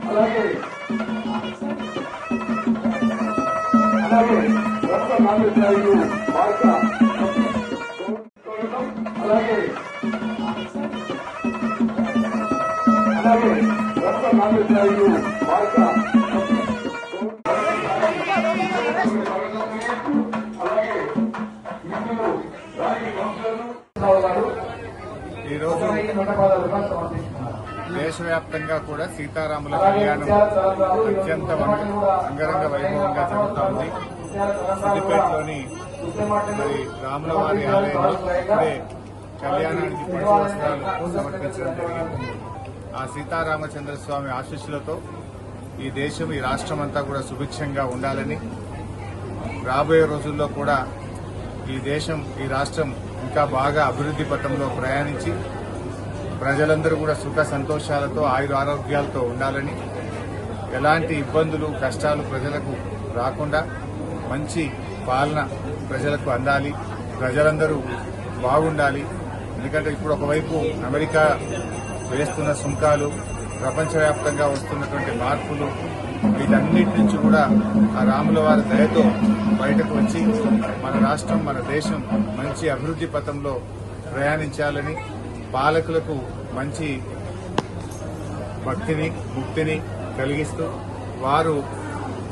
అలాగే రక్త నాణ్యతలు మార్క అలాగే రక్త నాణ్యతలు మార్క ఈరోజు దేశవ్యాప్తంగా కూడా సీతారాముల కళ్యాణం అత్యంత అంగరంగ వైభవంగా జరుగుతోంది. సిద్దిపేటలోని మరి రాముల వారి ఆలయంలో ఇప్పుడే కళ్యాణానికి పట్టు వస్త్రాలు సమర్పించడం జరిగింది. ఆ సీతారామచంద్ర స్వామి ఆశీస్సులతో ఈ దేశం ఈ రాష్ట్రం అంతా కూడా సుభిక్షంగా ఉండాలని, రాబోయే రోజుల్లో కూడా ఈ దేశం ఈ రాష్ట్రం ఇంకా బాగా అభివృద్ది పథంలో ప్రయాణించి ప్రజలందరూ కూడా సుఖ సంతోషాలతో ఆయుర ఆరోగ్యాలతో ఉండాలని, ఎలాంటి ఇబ్బందులు కష్టాలు ప్రజలకు రాకుండా మంచి పాలన ప్రజలకు అందాలి, ప్రజలందరూ బాగుండాలి. ఎందుకంటే ఇప్పుడు ఒకవైపు అమెరికా వేస్తున్న సుంకాలు, ప్రపంచవ్యాప్తంగా వస్తున్నటువంటి మార్పులు, వీటన్నిటి నుంచి కూడా ఆ రాముల వారి దయతో బయటకు వచ్చి మన రాష్ట్రం మన దేశం మంచి అభివృద్ది పథంలో ప్రయాణించాలని, పాలకులకు మంచి భక్తిని ముక్తిని కలిగిస్తూ వారు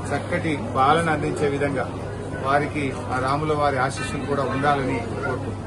చక్కటి పాలన అందించే విధంగా వారికి ఆ రాముల వారి ఆశీస్సులు కూడా ఉండాలని కోరుకుంటున్నారు.